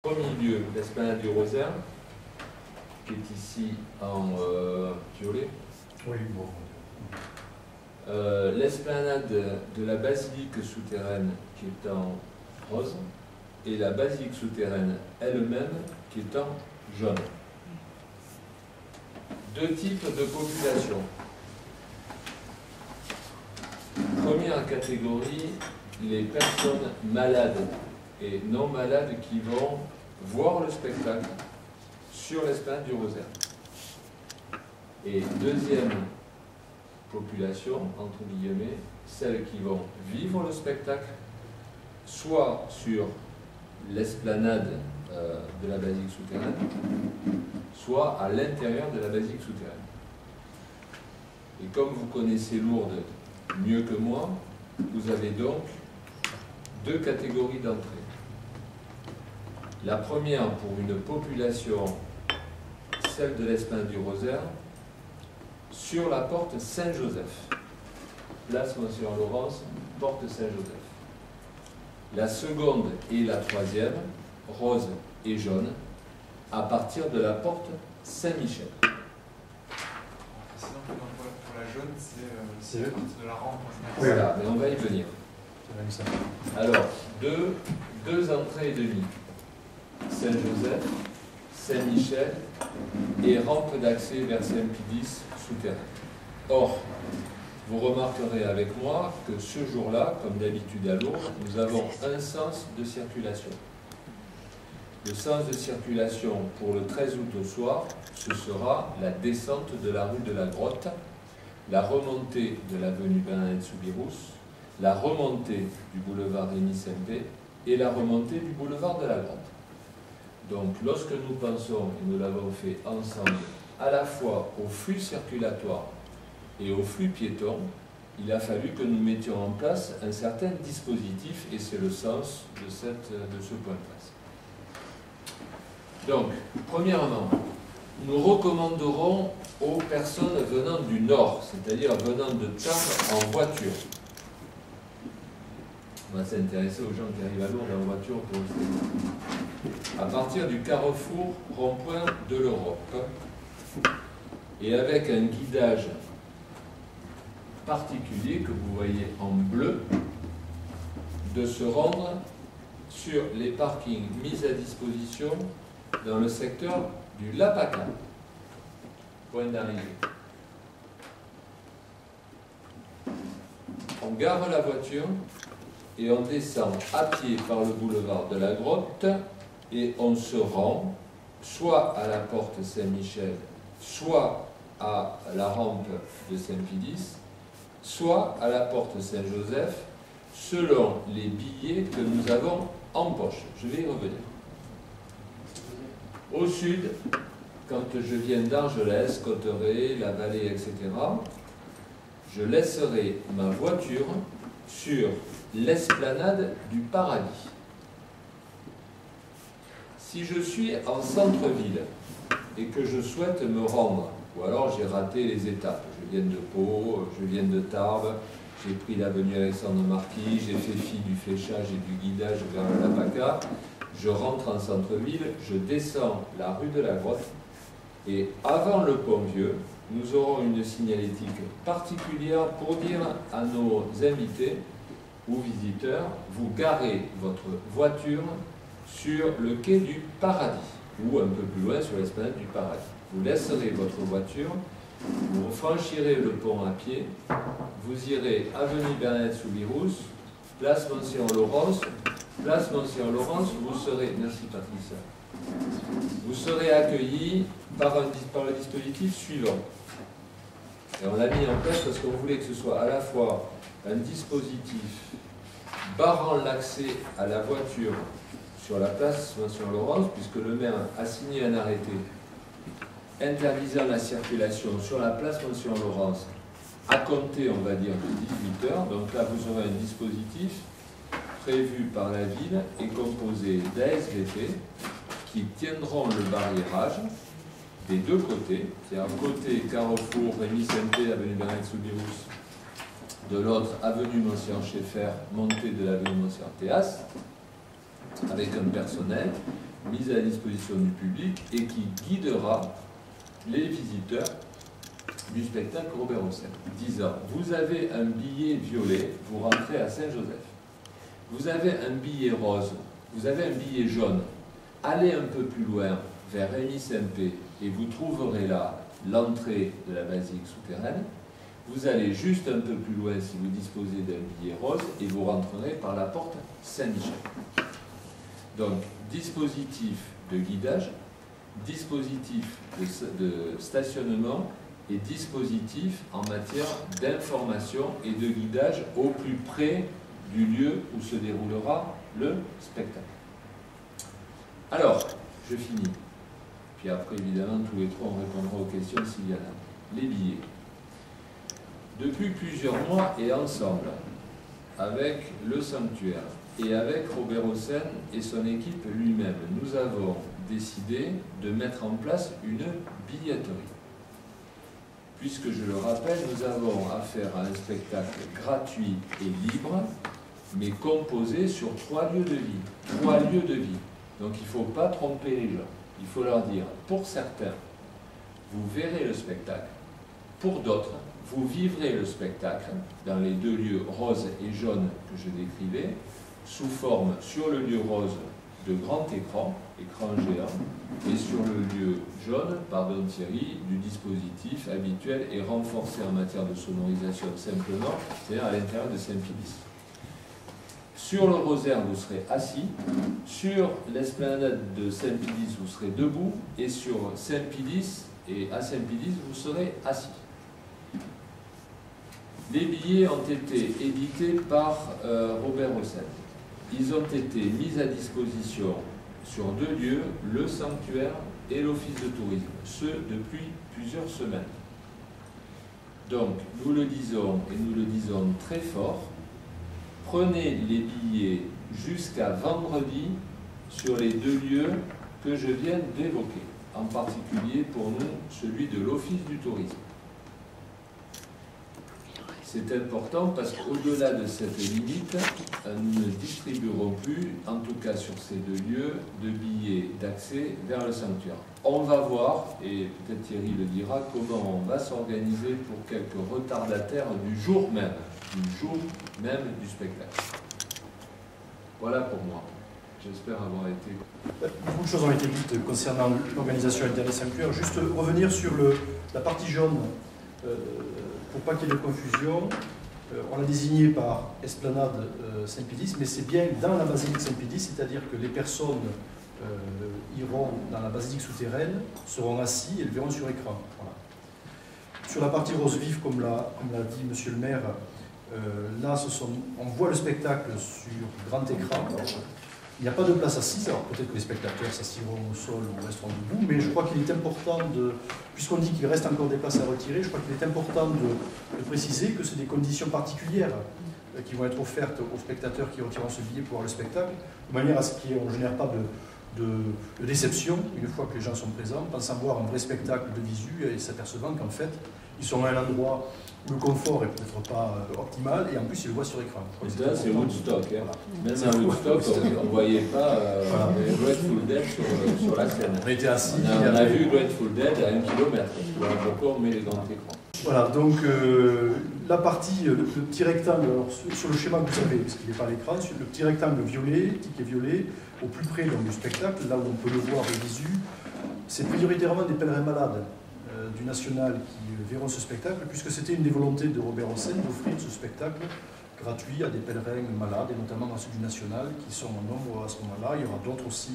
Au milieu, l'esplanade du Rosaire, qui est ici en violet. Oui, bon. L'esplanade de la basilique souterraine qui est en rose et la basilique souterraine elle-même qui est en jaune. Deux types de population. Première catégorie, les personnes malades et non malades qui vont voir le spectacle sur l'esplanade du Rosaire. Et deuxième population, entre guillemets, celles qui vont vivre le spectacle, soit sur l'esplanade de la basilique souterraine, soit à l'intérieur de la basilique souterraine. Et comme vous connaissez Lourdes mieux que moi, vous avez donc deux catégories d'entrée. La première pour une population, celle de l'esplanade du Rosaire, sur la porte Saint-Joseph. Place Monsieur Laurence, porte Saint-Joseph. La seconde et la troisième, rose et jaune, à partir de la porte Saint-Michel. Sinon, pour la jaune, c'est la partie de la rampe. Voilà, mais on va y venir. Alors, deux entrées et demie. Saint-Joseph, Saint-Michel et rampe d'accès vers Saint-Pidis souterrain. Or, vous remarquerez avec moi que ce jour-là, comme d'habitude à Lourdes, nous avons un sens de circulation. Le sens de circulation pour le 13 août au soir, ce sera la descente de la rue de la Grotte, la remontée de l'avenue Bernadette Soubirous, la remontée du boulevard Rémy Sempé et la remontée du boulevard de la Grotte. Donc, lorsque nous pensons, et nous l'avons fait ensemble, à la fois au flux circulatoire et au flux piéton, il a fallu que nous mettions en place un certain dispositif, et c'est le sens de ce point de presse. Donc, premièrement, nous recommanderons aux personnes venant du nord, c'est-à-dire venant de Tarbes en voiture. On va s'intéresser aux gens qui arrivent à Lourdes en voiture pour le séjour. À partir du carrefour rond-point de l'Europe, et avec un guidage particulier que vous voyez en bleu, de se rendre sur les parkings mis à disposition dans le secteur du Lapaca. Point d'arrivée. On gare la voiture et on descend à pied par le boulevard de la Grotte et on se rend soit à la porte Saint-Michel, soit à la rampe de Saint-Pidis, soit à la porte Saint-Joseph, selon les billets que nous avons en poche. Je vais y revenir. Au sud, quand je viens d'Argelès, Cotteret, la Vallée, etc., je laisserai ma voiture sur l'esplanade du Paradis. Si je suis en centre-ville et que je souhaite me rendre, ou alors j'ai raté les étapes, je viens de Pau, je viens de Tarbes, j'ai pris l'avenue Alexandre Marquis, j'ai fait fi du fléchage et du guidage vers le Lapaca, je rentre en centre-ville, je descends la rue de la Grotte, et avant le pont Vieux, nous aurons une signalétique particulière pour dire à nos invités ou visiteurs, vous garez votre voiture sur le quai du Paradis, ou un peu plus loin sur l'esplanade du Paradis. Vous laisserez votre voiture, vous franchirez le pont à pied, vous irez avenue Bernadette Soubirous, place Monsieur Laurence, vous serez, merci Patricia, vous serez accueillis par le dispositif suivant. Et on l'a mis en place parce qu'on voulait que ce soit à la fois un dispositif barrant l'accès à la voiture sur la place Monsieur Laurence, puisque le maire a signé un arrêté interdisant la circulation sur la place Monsieur Laurence à compter, on va dire, de 18 h. Donc là, vous aurez un dispositif prévu par la ville et composé d'ASVT qui tiendront le barriérage des deux côtés, c'est-à-dire côté Carrefour, Rémy Sempé, avenue Bernadette Soubirous, de l'autre avenue Monsieur Schaeffer, montée de l'avenue Monsieur Théas, avec un personnel mise à la disposition du public et qui guidera les visiteurs du spectacle Robert Hossein, disant: vous avez un billet violet, vous rentrez à Saint-Joseph. Vous avez un billet rose, vous avez un billet jaune, allez un peu plus loin vers Rémy-Saint-Pé et vous trouverez là l'entrée de la basilique souterraine. Vous allez juste un peu plus loin si vous disposez d'un billet rose et vous rentrerez par la porte Saint-Michel. Donc, dispositif de guidage, dispositif de stationnement et dispositif en matière d'information et de guidage au plus près du lieu où se déroulera le spectacle. Alors, je finis. Puis après, évidemment, tous les trois, on répondra aux questions s'il y en a. Les billets. Depuis plusieurs mois et ensemble, avec le sanctuaire et avec Robert Hossein et son équipe lui-même, nous avons décidé de mettre en place une billetterie. Puisque, je le rappelle, nous avons affaire à un spectacle gratuit et libre, mais composé sur 3 lieux de vie. 3 lieux de vie. Donc il ne faut pas tromper les gens. Il faut leur dire, pour certains, vous verrez le spectacle. Pour d'autres, vous vivrez le spectacle dans les 2 lieux rose et jaune que je décrivais, sous forme sur le lieu rose de grand écran géant, et sur le lieu jaune, pardon Thierry, du dispositif habituel et renforcé en matière de sonorisation simplement, c'est-à-dire à l'intérieur de Saint-Pédis. Sur le rosaire, vous serez assis, sur l'esplanade de Saint-Pédis, vous serez debout, et sur Saint-Pédis, et à Saint-Pédis, vous serez assis. Les billets ont été édités par Robert Hossein. Ils ont été mis à disposition sur 2 lieux, le sanctuaire et l'office de tourisme, ce depuis plusieurs semaines. Donc, nous le disons et nous le disons très fort, prenez les billets jusqu'à vendredi sur les 2 lieux que je viens d'évoquer, en particulier pour nous celui de l'office du tourisme. C'est important parce qu'au-delà de cette limite, nous ne distribuerons plus, en tout cas sur ces 2 lieux, de billets d'accès vers le sanctuaire. On va voir, et peut-être Thierry le dira, comment on va s'organiser pour quelques retardataires du jour même du spectacle. Voilà pour moi. J'espère avoir été... Beaucoup de choses ont été dites concernant l'organisation interne des sanctuaires. Juste revenir sur la partie jaune. Pour pas qu'il y ait de confusion, on l'a désigné par Esplanade Saint-Pédis, mais c'est bien dans la basilique Saint-Pédis, c'est-à-dire que les personnes iront dans la basilique souterraine, seront assis et le verront sur écran. Voilà. Sur la partie rose vif, comme l'a dit Monsieur le maire, là on voit le spectacle sur grand écran. Il n'y a pas de place assise, alors peut-être que les spectateurs s'assiront au sol ou resteront debout, mais je crois qu'il est important puisqu'on dit qu'il reste encore des places à retirer, je crois qu'il est important de préciser que c'est des conditions particulières qui vont être offertes aux spectateurs qui retireront ce billet pour voir le spectacle, de manière à ce qu'on ne génère pas de déception une fois que les gens sont présents, pensant voir un vrai spectacle de visu et s'apercevant qu'en fait, ils sont à un endroit où le confort est peut-être pas optimal et en plus ils le voient sur écran. Là, c'est Woodstock. Hein. Même à Woodstock, on ne voyait pas Grateful Dead sur la scène. On était assis. On a vu Grateful Dead à 1 kilomètre. Voilà pourquoi on met les grands écrans. Voilà, donc la partie, le petit rectangle, alors, sur le schéma que vous avez, parce qu'il n'est pas à l'écran, le petit rectangle violet, ticket violet, au plus près donc, du spectacle, là où on peut le voir de visu, c'est prioritairement des pèlerins malades du National qui verront ce spectacle, puisque c'était une des volontés de Robert Hossein d'offrir ce spectacle gratuit à des pèlerins malades, et notamment dans ceux du National, qui sont en nombre à ce moment-là. Il y aura d'autres aussi,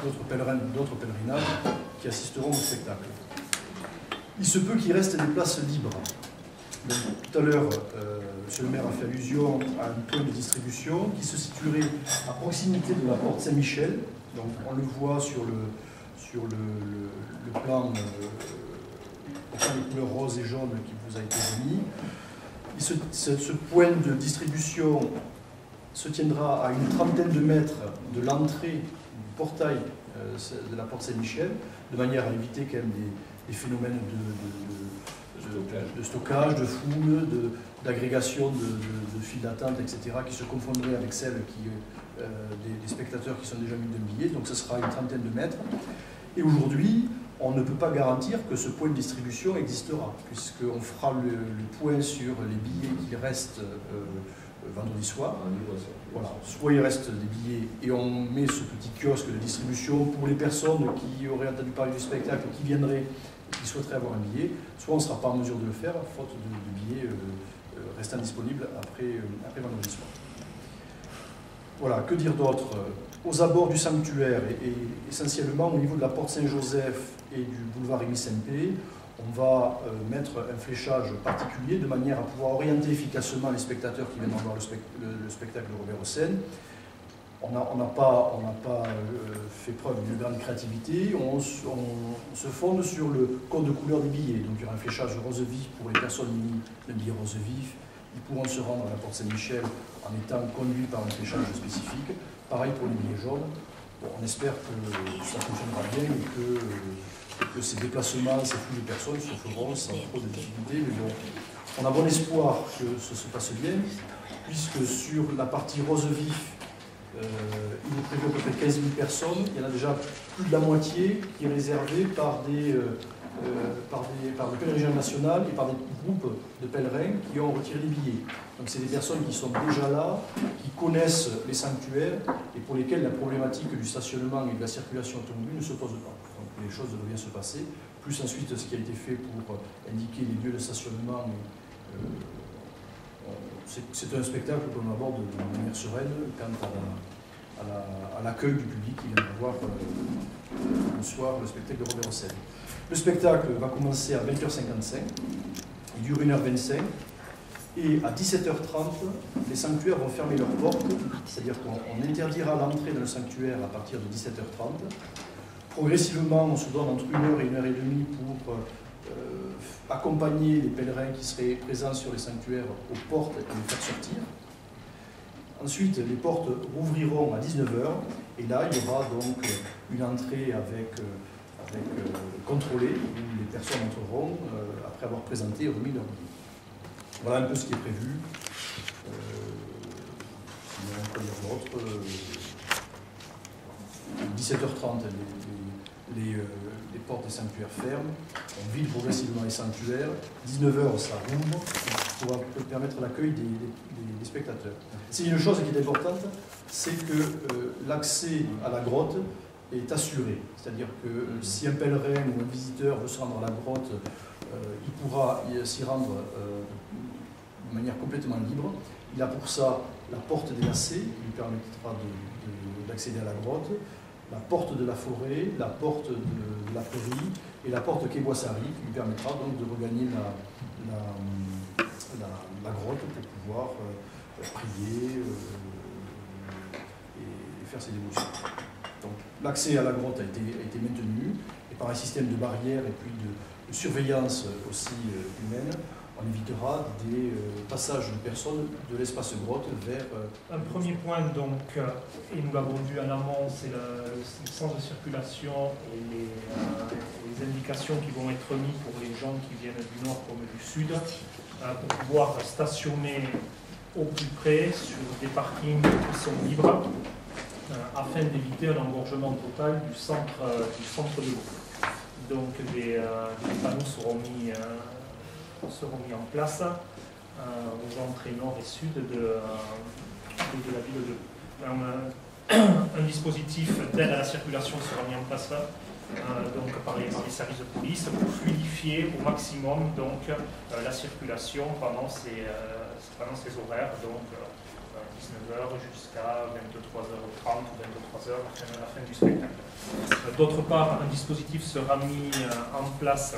d'autres pèlerinages qui assisteront au spectacle. Il se peut qu'il reste des places libres. Donc, tout à l'heure, M. le maire a fait allusion à un point de distribution qui se situerait à proximité de la porte Saint-Michel. Donc, on le voit sur le plan les couleurs rose et jaune qui vous a été remis. Ce point de distribution se tiendra à une trentaine de mètres de l'entrée du portail de la porte Saint-Michel, de manière à éviter quand même des phénomènes de stockage, de foule, d'agrégation de files d'attente, etc., qui se confondraient avec celles qui des spectateurs qui sont déjà munis d'un billet, donc ce sera une trentaine de mètres. Et aujourd'hui, on ne peut pas garantir que ce point de distribution existera, puisqu'on fera le point sur les billets qui restent vendredi soir. Voilà. Soit il reste des billets et on met ce petit kiosque de distribution pour les personnes qui auraient entendu parler du spectacle, qui viendraient et qui souhaiteraient avoir un billet, soit on ne sera pas en mesure de le faire, faute de billets restant disponibles après vendredi soir. Voilà, que dire d'autre? Aux abords du sanctuaire et essentiellement au niveau de la porte Saint-Joseph et du boulevard Rémy Saint-Pé, on va mettre un fléchage particulier de manière à pouvoir orienter efficacement les spectateurs qui viennent voir le spectacle de Robert Hossein. On n'a pas fait preuve d'une grande créativité, on se fonde sur le code de couleur des billets. Donc il y aura un fléchage rose vif pour les personnes munies d'un billet rose vif. Ils pourront se rendre à la porte Saint-Michel en étant conduits par un fléchage spécifique. Pareil pour les billets jaunes. Bon, on espère que ça fonctionnera bien et que ces déplacements, ces flux de personnes se feront sans trop de difficultés. Mais bon, on a bon espoir que ce se passe bien, puisque sur la partie rose vif, il est prévu à peu près 15 000 personnes. Il y en a déjà plus de la moitié qui est réservée par le pèlerinage national et par des groupes de pèlerins qui ont retiré des billets. Donc c'est des personnes qui sont déjà là, qui connaissent les sanctuaires et pour lesquelles la problématique du stationnement et de la circulation automobile ne se pose pas. Donc les choses devraient bien se passer. Plus ensuite ce qui a été fait pour indiquer les lieux de stationnement. C'est un spectacle qu'on aborde de manière sereine quant à l'accueil du public qui vient voir le soir le spectacle de Robert Hossein. Le spectacle va commencer à 20h55, il dure 1h25, et à 17h30, les sanctuaires vont fermer leurs portes, c'est-à-dire qu'on interdira l'entrée dans le sanctuaire à partir de 17h30. Progressivement, on se donne entre 1h et 1h30 pour accompagner les pèlerins qui seraient présents sur les sanctuaires aux portes et les faire sortir. Ensuite, les portes rouvriront à 19h, et là, il y aura donc une entrée contrôlée, où les personnes entreront après avoir présenté et remis leur billet. Voilà un peu ce qui est prévu. Sinon, on peut dire d'autres. 17h30, les portes des sanctuaires ferment. On vide progressivement les sanctuaires. 19h, ça rouvre pour permettre l'accueil des spectateurs. C'est une chose qui est importante, c'est que l'accès à la grotte est assuré. C'est-à-dire que si un pèlerin ou un visiteur veut se rendre à la grotte, il pourra s'y rendre de manière complètement libre. Il a pour ça la porte des lacets, qui lui permettra d'accéder à la grotte, la porte de la forêt, la porte de la prairie et la porte quai Boissari, qui lui permettra donc de regagner la grotte pour pouvoir prier et faire ses dévotions. Donc l'accès à la grotte a été maintenu, et par un système de barrières et puis de surveillance aussi humaine, on évitera des passages de personnes de l'espace grotte vers... Un premier point, donc, et nous l'avons vu en amont, c'est le sens de circulation et les indications qui vont être mises pour les gens qui viennent du nord comme du sud, pour pouvoir stationner au plus près sur des parkings qui sont libres, afin d'éviter un engorgement total du centre de l'eau. Donc des panneaux seront mis en place aux entrées nord et sud de la ville de Lyon. Un dispositif d'aide à la circulation sera mis en place donc par les services de police pour fluidifier au maximum donc, la circulation pendant ces horaires, donc 19h jusqu'à 23h30 ou 23h à la fin du spectacle. D'autre part, un dispositif sera mis en place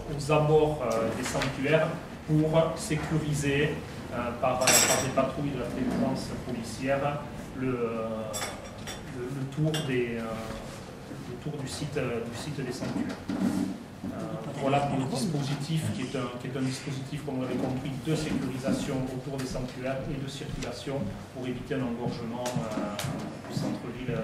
aux abords des sanctuaires pour sécuriser par des patrouilles de la présidence policière le tour du site des sanctuaires. Voilà pour le dispositif qui est un dispositif, comme vous l'avez compris, de sécurisation autour des sanctuaires et de circulation pour éviter un engorgement du centre-ville.